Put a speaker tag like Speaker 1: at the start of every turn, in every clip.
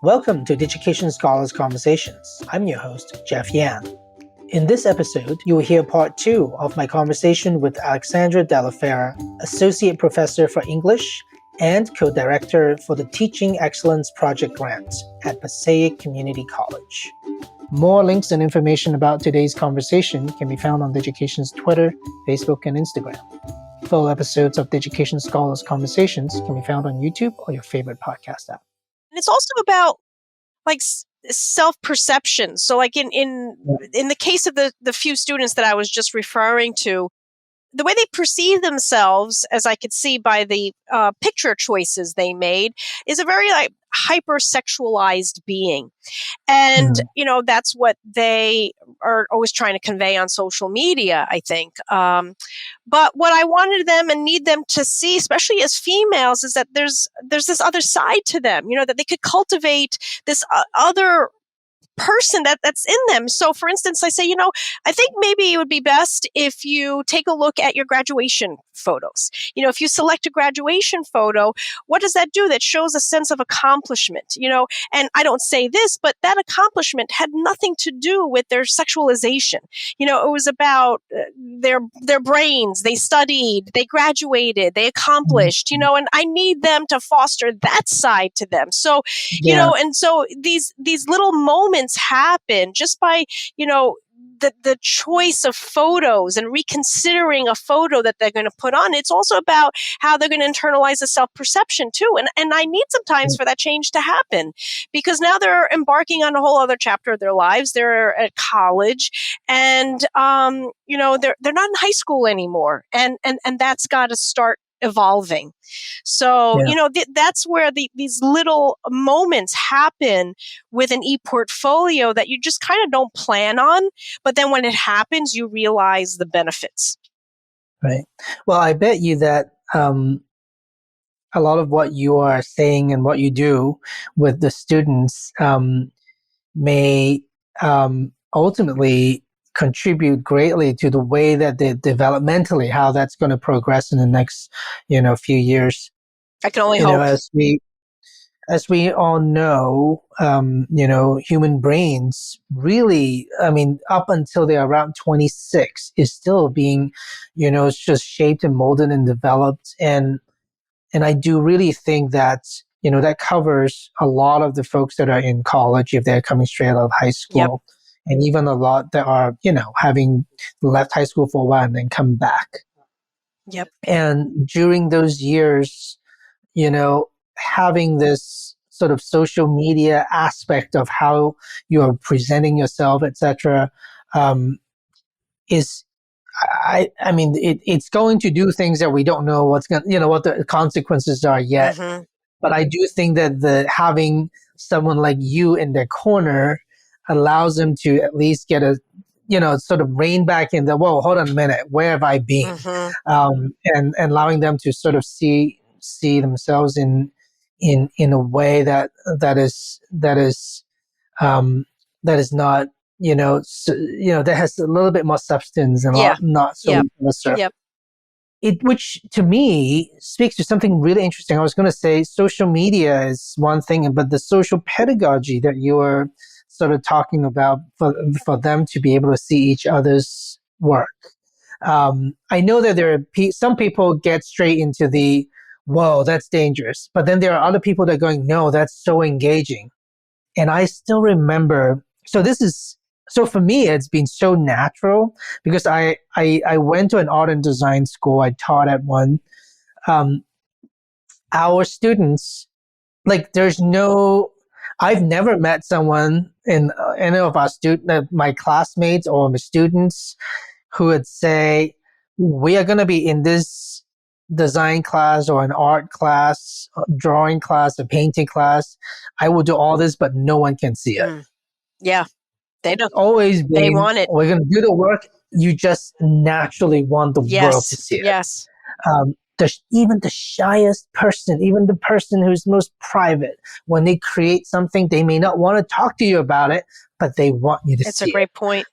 Speaker 1: Welcome to Digication Scholars Conversations. I'm your host, Jeff Yan. In this episode, you will hear part 2 of my conversation with Alex Della Fera, Associate Professor for English and Co-Director for the Teaching Excellence Project Grant at Passaic Community College. More links and information about today's conversation can be found on Digication's Twitter, Facebook, and Instagram. Full episodes of Digication Scholars Conversations can be found on YouTube or your favorite podcast app.
Speaker 2: And it's also about like self-perception. So like in the case of the few students that I was just referring to, the way they perceive themselves, as I could see by the picture choices they made, is a very like hypersexualized being. And, that's what they are always trying to convey on social media, I think. But what I wanted them and need them to see, especially as females, is that there's this other side to them, that they could cultivate this other person that's in them. So for instance, I say, I think maybe it would be best if you take a look at your graduation photos. If you select a graduation photo, what does that do? That shows a sense of accomplishment, and I don't say this, but that accomplishment had nothing to do with their sexualization. It was about their brains. They studied, they graduated, they accomplished, and I need them to foster that side to them. So, and so these little moments happen just by, the choice of photos and reconsidering a photo that they're going to put on. It's also about how they're going to internalize the self-perception too. And I need sometimes for that change to happen, because now they're embarking on a whole other chapter of their lives. They're at college and, they're not in high school anymore. And that's got to start evolving. So, that's where these little moments happen with an ePortfolio that you just kind of don't plan on. But then when it happens, you realize the benefits.
Speaker 1: Right. Well, I bet you that a lot of what you are saying and what you do with the students may ultimately contribute greatly to the way that they developmentally, how that's going to progress in the next, few years.
Speaker 2: I can only hope.
Speaker 1: As we all know, human brains really, up until they're around 26 is still being, it's just shaped and molded and developed. And I do really think that, that covers a lot of the folks that are in college if they're coming straight out of high school. Yep. And even a lot that are, having left high school for a while and then come back.
Speaker 2: Yep.
Speaker 1: And during those years, having this sort of social media aspect of how you're presenting yourself, etc., it's going to do things that we don't know what the consequences are yet. Mm-hmm. But I do think that having someone like you in their corner allows them to at least get a, sort of rein back in whoa, hold on a minute, where have I been? Mm-hmm. And allowing them to sort of see themselves in a way that is not, that has a little bit more substance and not so on the surface. Yep. Which to me speaks to something really interesting. I was going to say social media is one thing, but the social pedagogy that you are sort of talking about for them to be able to see each other's work. I know that there are some people get straight into the, whoa, that's dangerous. But then there are other people that are going, no, that's so engaging. And I still remember, so for me, it's been so natural because I went to an art and design school. I taught at one. Our students, I've never met someone in any of our my classmates or my students who would say, we are going to be in this design class or an art class, drawing class, a painting class. I will do all this, but no one can see it.
Speaker 2: Yeah. They don't
Speaker 1: always been,
Speaker 2: they want it.
Speaker 1: We're going to do the work. You just naturally want the world to see it.
Speaker 2: Yes.
Speaker 1: Even the shyest person, even the person who's most private, when they create something, they may not want to talk to you about it, but they want you to see it.
Speaker 2: It's a great point.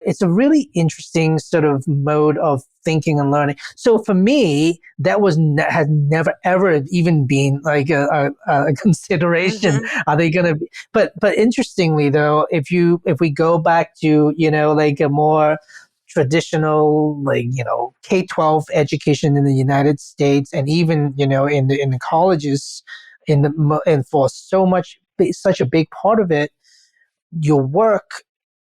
Speaker 1: it's a really interesting sort of mode of thinking and learning. So for me, that has never ever even been like a consideration.
Speaker 2: Mm-hmm.
Speaker 1: Are they going to be? But interestingly though, if we go back to, like a more traditional, like, K-12 education in the United States, and even, in the colleges, and for such a big part of it, your work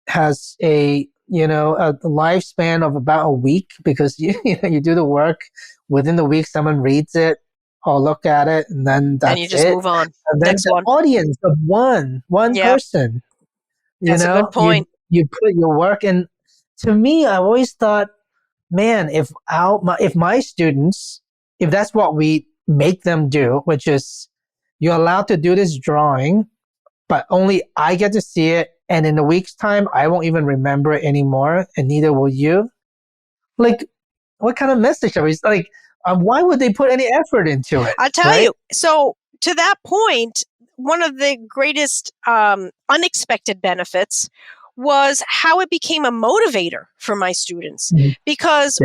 Speaker 1: has a lifespan of about a week, because you do the work, within the week someone reads it or look at it, and then
Speaker 2: And you
Speaker 1: that's
Speaker 2: just
Speaker 1: it.
Speaker 2: move on.
Speaker 1: And then
Speaker 2: Next
Speaker 1: the
Speaker 2: one.
Speaker 1: audience of one
Speaker 2: Yep.
Speaker 1: person,
Speaker 2: That's a good point.
Speaker 1: you put your work in. To me, I always thought, man, if my students, if that's what we make them do, which is, you're allowed to do this drawing, but only I get to see it, and in a week's time, I won't even remember it anymore, and neither will you. Like, what kind of message are we, like, why would they put any effort into it?
Speaker 2: I'll tell you. So to that point, one of the greatest unexpected benefits was how it became a motivator for my students, because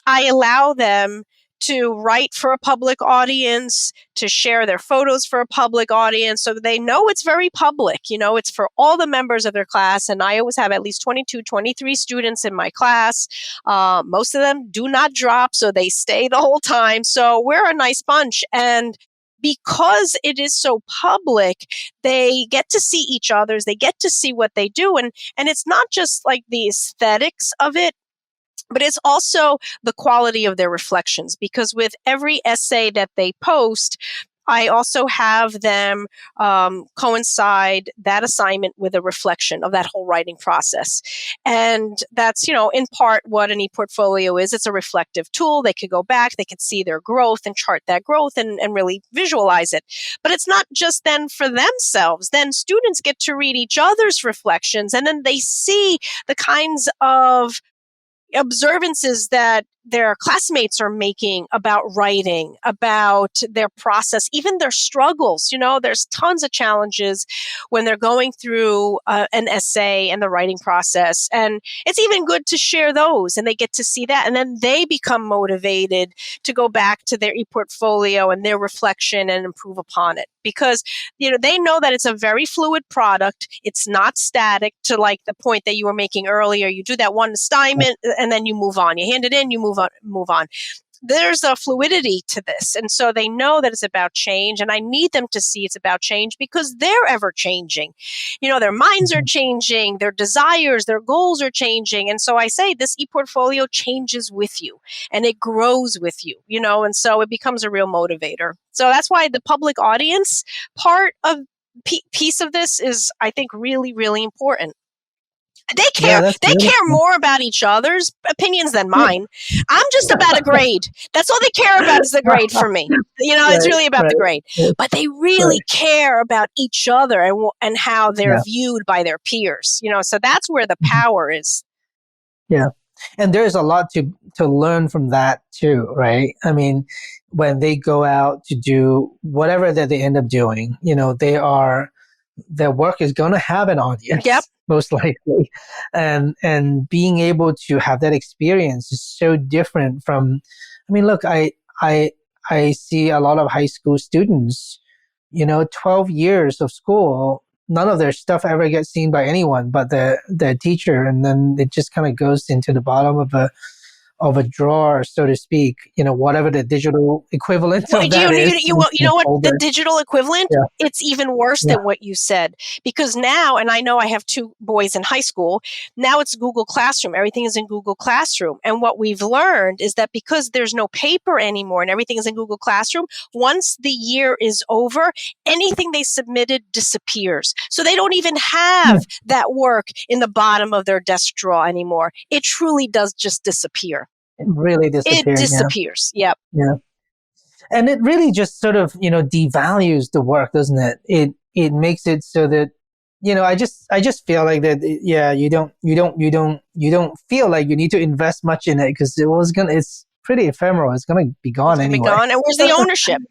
Speaker 2: I allow them to write for a public audience, to share their photos for a public audience, so that they know it's very public. It's for all the members of their class. And I always have at least 22, 23 students in my class. Most of them do not drop, so they stay the whole time. So we're a nice bunch. And because it is so public, they get to see each other's, they get to see what they do. And it's not just like the aesthetics of it, but it's also the quality of their reflections, because with every essay that they post, I also have them coincide that assignment with a reflection of that whole writing process. And that's, in part what an ePortfolio is. It's a reflective tool. They could go back, they could see their growth and chart that growth and really visualize it. But it's not just then for themselves. Then students get to read each other's reflections, and then they see the kinds of observances that their classmates are making about writing, about their process, even their struggles. There's tons of challenges when they're going through an essay and the writing process. And it's even good to share those, and they get to see that. And then they become motivated to go back to their ePortfolio and their reflection and improve upon it, because, they know that it's a very fluid product. It's not static, to like the point that you were making earlier. You do that one assignment and then you move on. You hand it in, you move on. There's a fluidity to this. And so they know that it's about change, and I need them to see it's about change, because they're ever changing. Their minds are changing, their desires, their goals are changing. And so I say this ePortfolio changes with you, and it grows with you, and so it becomes a real motivator. So that's why the public audience part of piece of this is, I think, really, really important. They care. They care more about each other's opinions than mine. I'm just about a grade. That's all they care about, is the grade for me. It's really about the grade. But they really care about each other and how they're viewed by their peers. So that's where the power is.
Speaker 1: Yeah. And there's a lot to learn from that too, right? I mean, when they go out to do whatever that they end up doing, their work is going to have an audience.
Speaker 2: Yep.
Speaker 1: Most likely. And being able to have that experience is so different from, look, I see a lot of high school students, 12 years of school, none of their stuff ever gets seen by anyone but their teacher. And then it just kind of goes into the bottom of a drawer, so to speak, whatever the digital equivalent of that is.
Speaker 2: You know what? The digital equivalent, it's even worse than what you said. Because now, and I know I have two boys in high school, now it's Google Classroom. Everything is in Google Classroom. And what we've learned is that because there's no paper anymore and everything is in Google Classroom, once the year is over, anything they submitted disappears. So they don't even have that work in the bottom of their desk drawer anymore. It truly does just disappear.
Speaker 1: It really disappears.
Speaker 2: It disappears.
Speaker 1: Yeah.
Speaker 2: Yep.
Speaker 1: Yeah. And it really just sort of, devalues the work, doesn't it? It makes it so that, I just feel like that, you don't feel like you need to invest much in it, because pretty ephemeral. It's going to be gone anyway.
Speaker 2: Be gone. And where's the ownership?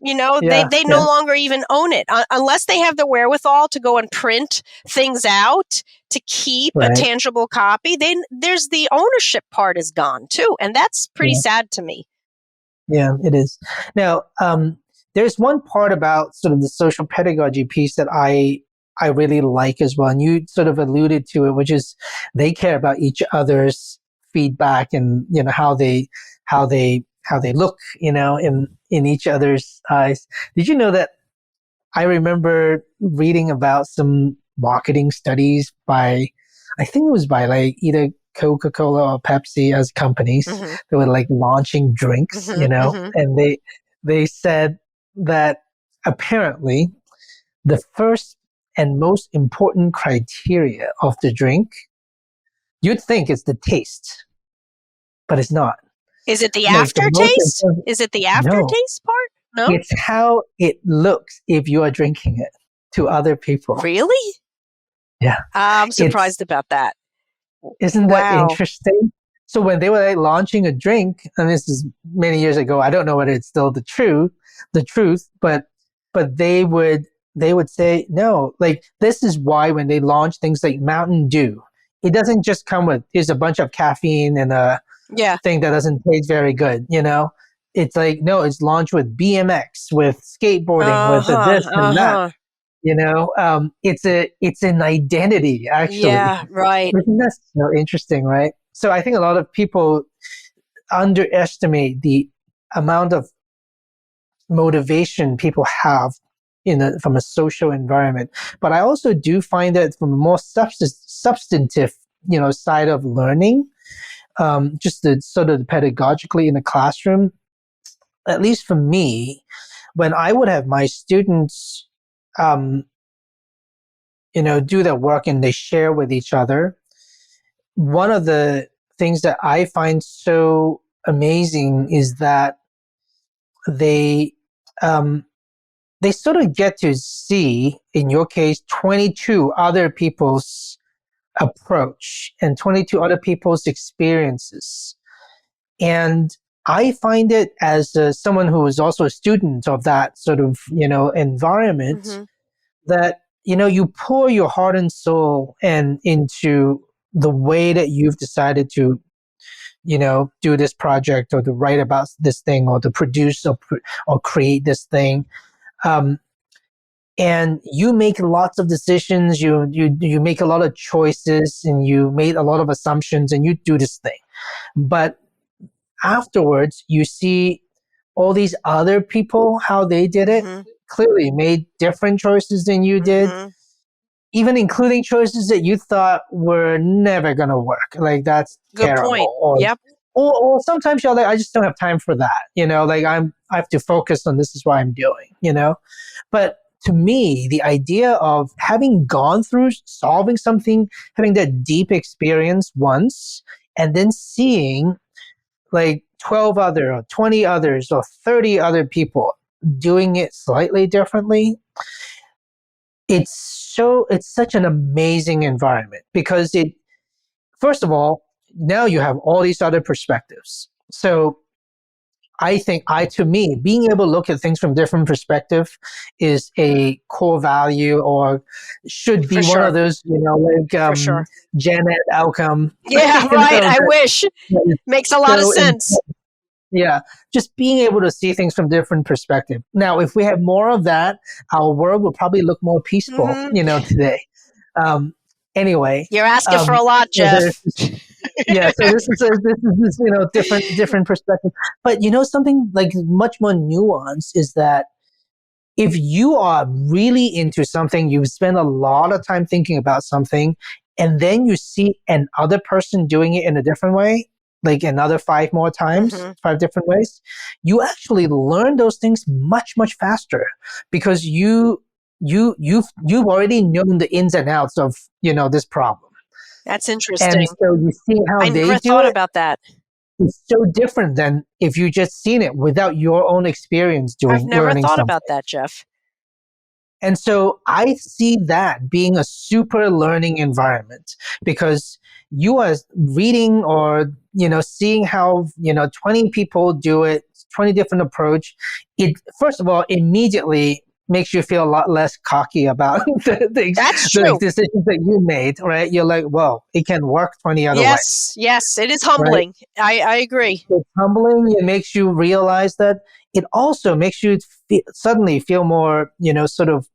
Speaker 2: They no longer even own it unless they have the wherewithal to go and print things out to keep a tangible copy. Then there's the ownership part is gone too. And that's pretty sad to me.
Speaker 1: Yeah, it is. Now, there's one part about sort of the social pedagogy piece that I really like as well. And you sort of alluded to it, which is they care about each other's feedback and, how they look, in each other's eyes. Did you know that I remember reading about some marketing studies by, I think it was by like either Coca-Cola or Pepsi as companies that were like launching drinks, and they said that apparently the first and most important criteria of the drink, you'd think it's the taste, but it's not.
Speaker 2: Is it the aftertaste? Is it the aftertaste part? No.
Speaker 1: It's how it looks if you are drinking it to other people.
Speaker 2: Really?
Speaker 1: Yeah.
Speaker 2: I'm surprised about that.
Speaker 1: Isn't that interesting? So when they were like launching a drink, and this is many years ago, I don't know whether it's still the truth, but they would say, no, like this is why when they launch things like Mountain Dew, it doesn't just come with, here's a bunch of caffeine and a thing that doesn't taste very good, It's like, no, it's launched with BMX, with skateboarding, with this and that. It's an identity, actually.
Speaker 2: Yeah, right.
Speaker 1: Isn't that so interesting, right? So I think a lot of people underestimate the amount of motivation people have from a social environment. But I also do find that from a more substantive, side of learning, just the sort of pedagogically in the classroom, at least for me, when I would have my students, do their work and they share with each other, one of the things that I find so amazing is that they sort of get to see, in your case, 22 other people's approach and 22 other people's experiences. And I find it as someone who is also a student of that sort of, environment, that, you pour your heart and soul into the way that you've decided to, do this project or to write about this thing or to produce or create this thing. And you make lots of decisions, you make a lot of choices, and you made a lot of assumptions, and you do this thing. But afterwards, you see all these other people, how they did it, clearly made different choices than you did, even including choices that you thought were never going to work. Like, that's
Speaker 2: good
Speaker 1: terrible.
Speaker 2: Point.
Speaker 1: Or,
Speaker 2: yep.
Speaker 1: Or sometimes you're like, I just don't have time for that. Like I have to focus on this is what I'm doing, But to me, the idea of having gone through solving something, having that deep experience once, and then seeing like 12 other or 20 others or 30 other people doing it slightly differently, it's such an amazing environment, because first of all, now you have all these other perspectives. So I think to me, being able to look at things from different perspective is a core value, or should be one of those, Janet outcome.
Speaker 2: Yeah, right. I wish. Makes a lot of sense.
Speaker 1: Yeah, just being able to see things from different perspective. Now, if we have more of that, our world will probably look more peaceful, today. Anyway,
Speaker 2: you're asking for a lot, Jeff.
Speaker 1: So this is different perspective. But something like much more nuanced is that if you are really into something, you spend a lot of time thinking about something, and then you see another person doing it in a different way, like another 5 more times, 5 different ways, you actually learn those things much, much faster, because you've already known the ins and outs of, this problem.
Speaker 2: That's interesting.
Speaker 1: And so you see how they do it.
Speaker 2: I never thought about that.
Speaker 1: It's so different than if you just seen it without your own experience doing.
Speaker 2: I've never thought about that, Jeff.
Speaker 1: And so I see that being a super learning environment, because you are reading or, seeing how, 20 people do it, 20 different approach. It, first of all, immediately makes you feel a lot less cocky about
Speaker 2: That's
Speaker 1: the
Speaker 2: true.
Speaker 1: decisions that you made, right? You're like, whoa, it can work 20 other ways.
Speaker 2: Yes, it is humbling. Right? I agree.
Speaker 1: It's humbling. It makes you realize that. It also makes you suddenly feel more, sort of,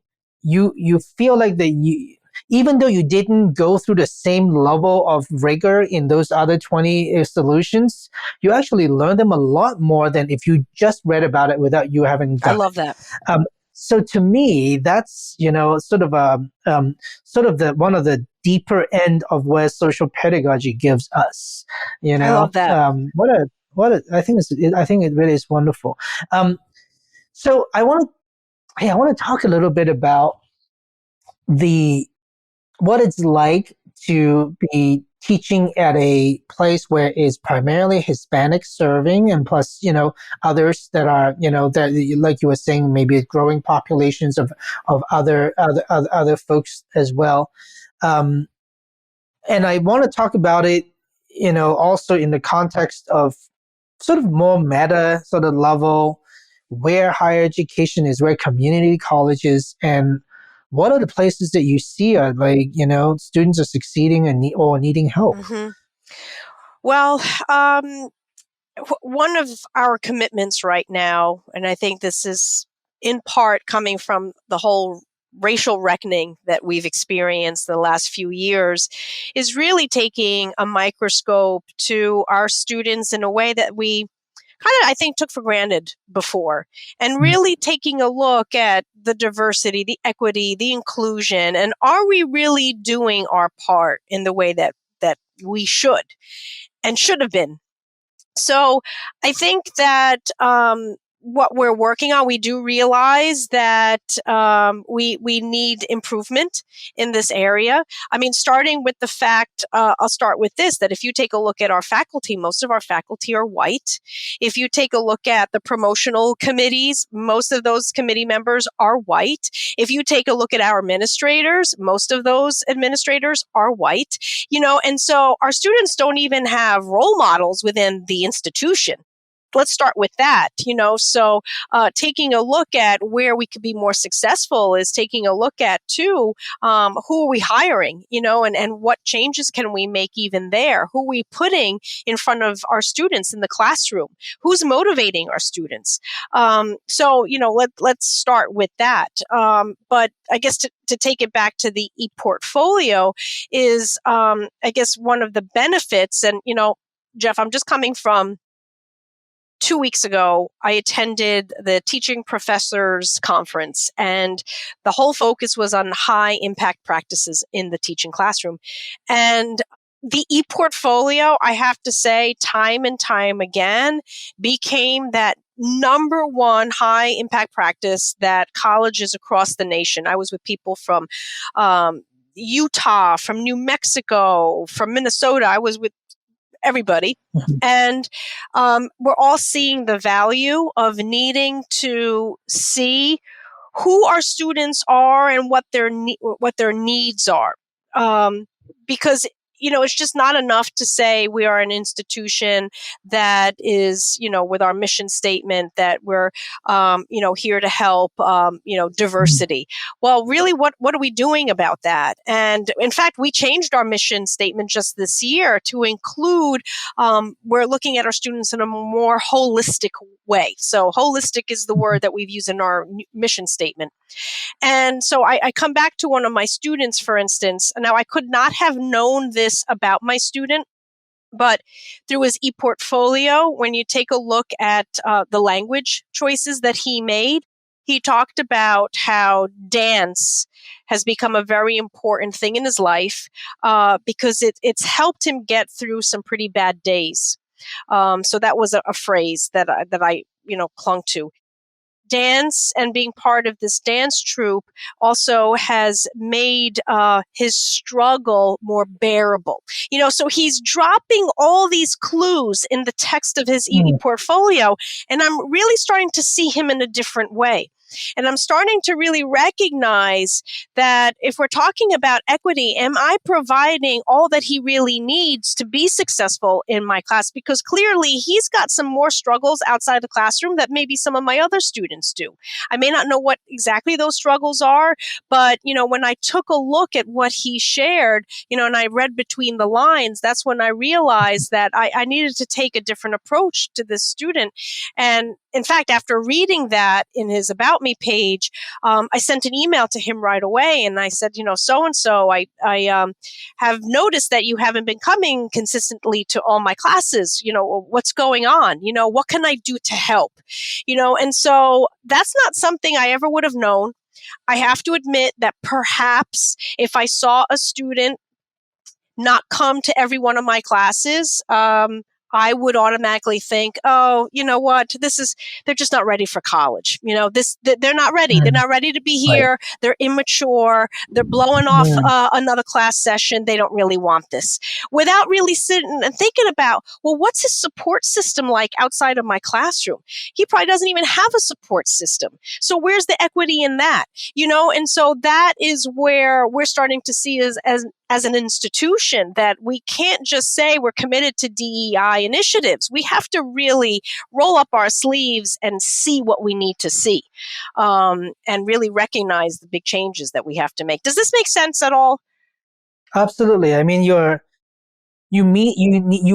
Speaker 1: you feel like that you, even though you didn't go through the same level of rigor in those other 20 solutions, you actually learn them a lot more than if you just read about it without you having done it.
Speaker 2: I love that.
Speaker 1: So to me, that's, sort of the one of the deeper end of where social pedagogy gives us. I
Speaker 2: love that.
Speaker 1: I think it really is wonderful. So I want to talk a little bit about what it's like to be teaching at a place where it's primarily Hispanic serving, and plus, others that are, that, like you were saying, maybe growing populations of other folks as well. And I want to talk about it, also in the context of sort of more meta sort of level, where higher education is, where community colleges, and what are the places that you see are like, students are succeeding and or needing help?
Speaker 2: Mm-hmm. Well, one of our commitments right now, and I think this is in part coming from the whole racial reckoning that we've experienced the last few years, is really taking a microscope to our students in a way that we kind of, I think, took for granted before, and really taking a look at the diversity, the equity, the inclusion, and are we really doing our part in the way that we should and should have been. So I think that what we're working on, we do realize that we need improvement in this area. I mean, starting with the fact, I'll start with this, that if you take a look at our faculty, most of our faculty are white. If you take a look at the promotional committees, most of those committee members are white. If you take a look at our administrators, most of those administrators are white. And so our students don't even have role models within the institution. Let's start with that, so taking a look at where we could be more successful is taking a look at, too, who are we hiring, and what changes can we make even there? Who are we putting in front of our students in the classroom? Who's motivating our students? So, let's start with that. But I guess to take it back to the ePortfolio is, I guess, one of the benefits. And, Jeff, I'm just coming from 2 weeks ago, I attended the Teaching Professors Conference, and the whole focus was on high impact practices in the teaching classroom. And the ePortfolio, I have to say, time and time again, became that number one high impact practice that colleges across the nation. I was with people from Utah, from New Mexico, from Minnesota. I was with everybody. And we're all seeing the value of needing to see who our students are and what their needs are. Because it's just not enough to say we are an institution that is, with our mission statement that we're, here to help, diversity. Well, really, what are we doing about that? And in fact, we changed our mission statement just this year to include, we're looking at our students in a more holistic way. So holistic is the word that we've used in our mission statement. And so I come back to one of my students, for instance. Now, I could not have known this about my student, but through his ePortfolio, when you take a look at the language choices that he made, he talked about how dance has become a very important thing in his life because it's helped him get through some pretty bad days. So that was a phrase that I clung to. Dance and being part of this dance troupe also has made his struggle more bearable. So he's dropping all these clues in the text of his ePortfolio, and I'm really starting to see him in a different way. And I'm starting to really recognize that if we're talking about equity, am I providing all that he really needs to be successful in my class? Because clearly he's got some more struggles outside the classroom that maybe some of my other students do. I may not know what exactly those struggles are, but, when I took a look at what he shared, and I read between the lines, that's when I realized that I needed to take a different approach to this student. And in fact, after reading that in his About Me page, I sent an email to him right away. And I said, so-and-so, I have noticed that you haven't been coming consistently to all my classes. What's going on? What can I do to help? And so that's not something I ever would have known. I have to admit that perhaps if I saw a student not come to every one of my classes, I would automatically think, oh, you know what, they're just not ready for college. They're not ready. They're not ready to be here. Right. They're immature. They're blowing off another class session. They don't really want this, without really sitting and thinking about, well, what's his support system like outside of my classroom? He probably doesn't even have a support system. So where's the equity in that? And so that is where we're starting to see as an institution that we can't just say we're committed to DEI initiatives. We have to really roll up our sleeves and see what we need to see, and really recognize the big changes that we have to make. Does this make sense at all?
Speaker 1: Absolutely. I mean, you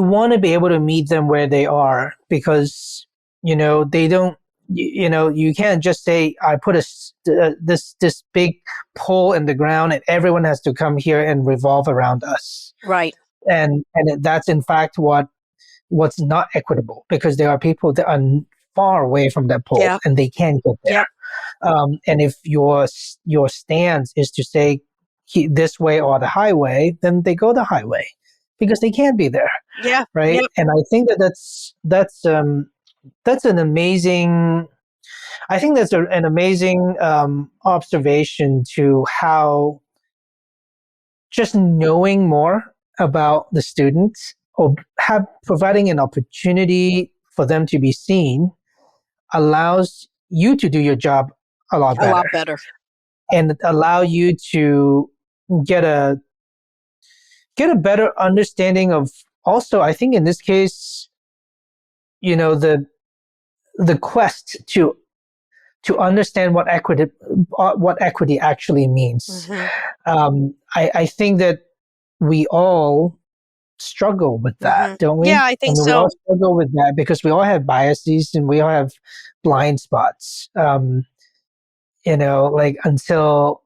Speaker 1: want to be able to meet them where they are, because they don't. You can't just say, I put this big pole in the ground and everyone has to come here and revolve around us.
Speaker 2: Right.
Speaker 1: And that's in fact what's not equitable, because there are people that are far away from that pole and they can't get there. And if your stance is to say this way or the highway, then they go the highway because they can't be there.
Speaker 2: Yeah.
Speaker 1: Right. Yep. And I think that's an amazing, an amazing observation to how just knowing more about the students or providing an opportunity for them to be seen allows you to do your job a lot better. And allow you to get a better understanding of, also, I think in this case, the quest to understand what equity actually means. Mm-hmm. I think that we all struggle with that, don't we?
Speaker 2: Yeah, I think so.
Speaker 1: We all struggle with that because we all have biases and we all have blind spots. Like until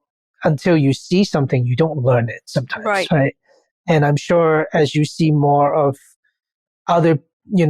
Speaker 1: you see something, you don't learn it sometimes, right? And I'm sure as you see more of other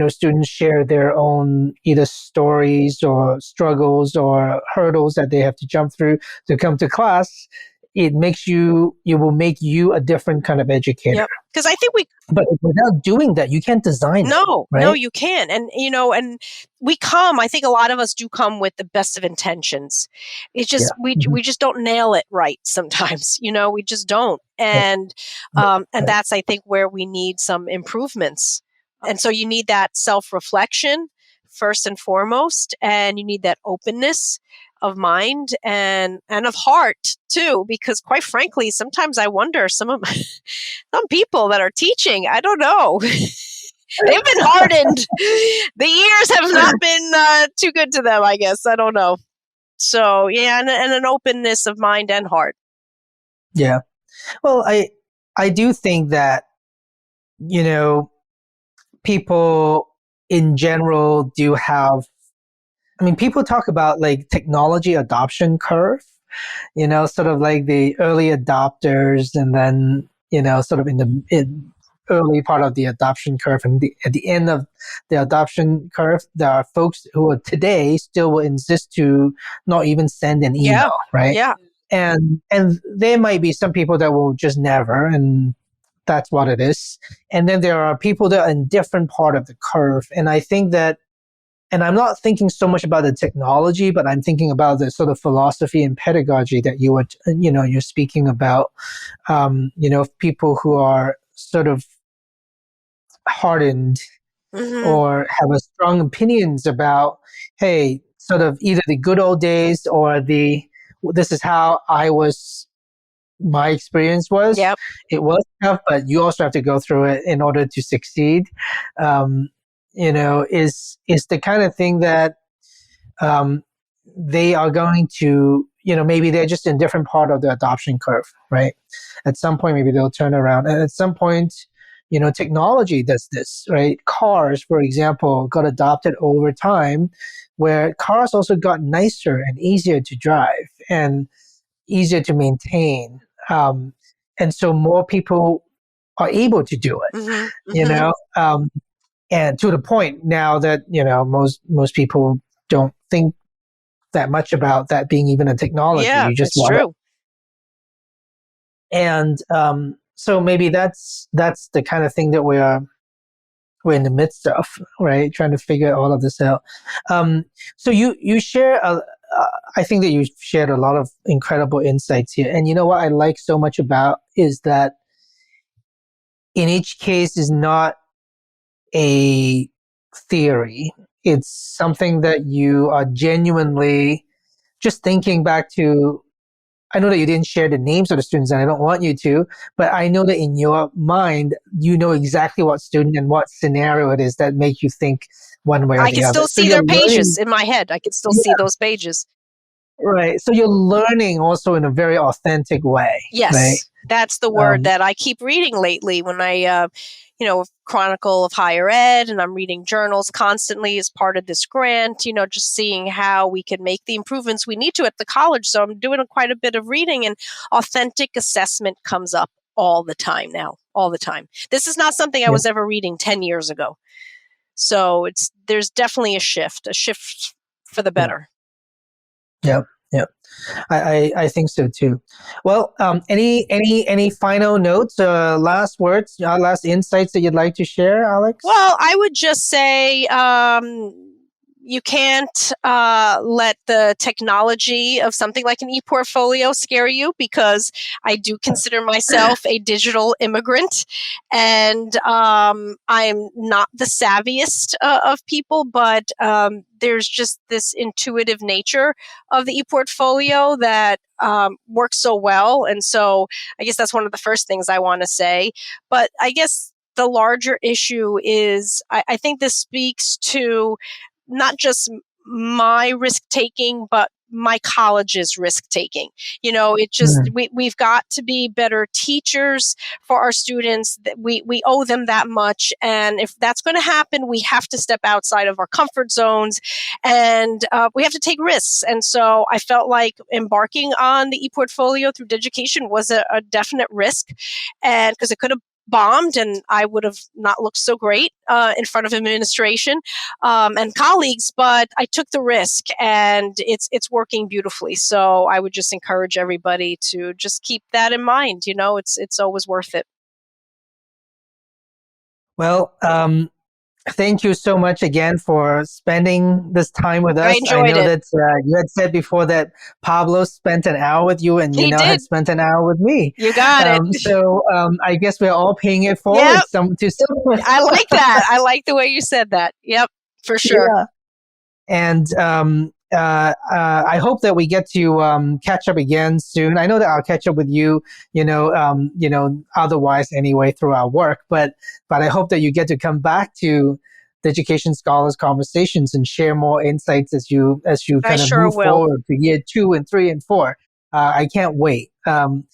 Speaker 1: students share their own either stories or struggles or hurdles that they have to jump through to come to class, it will make you a different kind of educator.
Speaker 2: Yep. Because I think
Speaker 1: but without doing that, you can't design it. Right?
Speaker 2: No, you can. And, and I think a lot of us do come with the best of intentions. It's just, we just don't nail it right sometimes, we just don't. And, that's, I think, where we need some improvements. And so you need that self-reflection first and foremost, and you need that openness of mind and of heart too, because quite frankly, sometimes I wonder some people that are teaching, I don't know, they've been hardened. The years have not been too good to them, I guess. I don't know. So yeah, and an openness of mind and heart.
Speaker 1: Yeah. Well, I do think that, people in general do have, people talk about like technology adoption curve, sort of like the early adopters, and then, sort of in the early part of the adoption curve, and at the end of the adoption curve, there are folks who are today still will insist to not even send an email, right?
Speaker 2: Yeah.
Speaker 1: And there might be some people that will just never, and that's what it is. And then there are people that are in different part of the curve. And I think that, and I'm not thinking so much about the technology, but I'm thinking about the sort of philosophy and pedagogy that you're speaking about, people who are sort of hardened or have a strong opinions about, hey, sort of either the good old days or this is how my experience was.
Speaker 2: Yep.
Speaker 1: It was tough, but you also have to go through it in order to succeed. Is the kind of thing that they are going to, maybe they're just in different part of the adoption curve, right? At some point, maybe they'll turn around. And at some point, technology does this, right? Cars, for example, got adopted over time, where cars also got nicer and easier to drive and easier to maintain. And so more people are able to do it, and to the point now that, most people don't think that much about that being even a technology.
Speaker 2: Yeah,
Speaker 1: you just
Speaker 2: it's true.
Speaker 1: It. And so maybe that's the kind of thing that we're in the midst of, right? Trying to figure all of this out. So you share I think that you shared a lot of incredible insights here. And what I like so much about is that in each case is not a theory. It's something that you are genuinely just thinking back to. I know that you didn't share the names of the students, and I don't want you to, but I know that in your mind, you know exactly what student and what scenario it is that make you think one way or the other.
Speaker 2: I can still see their pages in my head. I can still see those pages.
Speaker 1: Right. So you're learning also in a very authentic way.
Speaker 2: Yes,
Speaker 1: right?
Speaker 2: That's the word that I keep reading lately when I, Chronicle of Higher Ed, and I'm reading journals constantly as part of this grant, just seeing how we can make the improvements we need to at the college. So I'm doing quite a bit of reading, and authentic assessment comes up all the time now, all the time. This is not something I was ever reading 10 years ago. So there's definitely a shift for the better.
Speaker 1: Yeah. I think so too. Well, any final notes, last words, last insights that you'd like to share, Alex?
Speaker 2: Well, I would just say you can't let the technology of something like an ePortfolio scare you, because I do consider myself a digital immigrant, and I'm not the savviest of people, but there's just this intuitive nature of the ePortfolio that works so well. And so I guess that's one of the first things I want to say. But I guess the larger issue is I think this speaks to not just my risk-taking, but my college's risk-taking. It just, we've got to be better teachers for our students. We owe them that much. And if that's going to happen, we have to step outside of our comfort zones, and we have to take risks. And so I felt like embarking on the ePortfolio through Digication was a definite risk, and because it could have bombed and I would have not looked so great in front of administration and colleagues, but I took the risk, and it's working beautifully. So I would just encourage everybody to just keep that in mind. It's always worth it.
Speaker 1: Well, thank you so much again for spending this time with us.
Speaker 2: I know
Speaker 1: that you had said before that Pablo spent an hour with you, and you now had spent an hour with me.
Speaker 2: You got it.
Speaker 1: So I guess we're all paying it forward to someone.
Speaker 2: I like that. I like the way you said that. Yep, for sure.
Speaker 1: Yeah. And I hope that we get to catch up again soon. I know that I'll catch up with you, otherwise anyway through our work. But I hope that you get to come back to the Digication Scholars Conversations and share more insights as you kind of move forward to year 2 and 3 and 4. I can't wait. But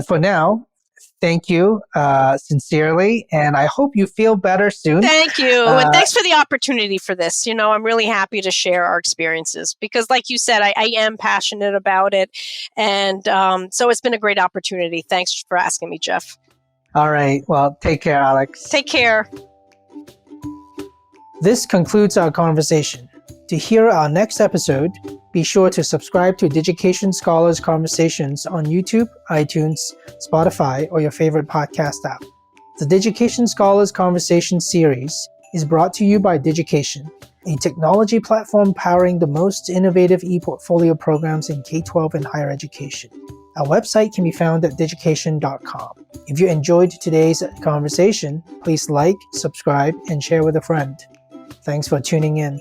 Speaker 1: for now, thank you sincerely, and I hope you feel better soon.
Speaker 2: Thank you, and thanks for the opportunity for this. I'm really happy to share our experiences because, like you said, I am passionate about it, and so it's been a great opportunity. Thanks for asking me, Jeff.
Speaker 1: All right. Well, take care, Alex.
Speaker 2: Take care.
Speaker 1: This concludes our conversation. To hear our next episode, be sure to subscribe to Digication Scholars Conversations on YouTube, iTunes, Spotify, or your favorite podcast app. The Digication Scholars Conversations series is brought to you by Digication, a technology platform powering the most innovative ePortfolio programs in K-12 and higher education. Our website can be found at digication.com. If you enjoyed today's conversation, please like, subscribe, and share with a friend. Thanks for tuning in.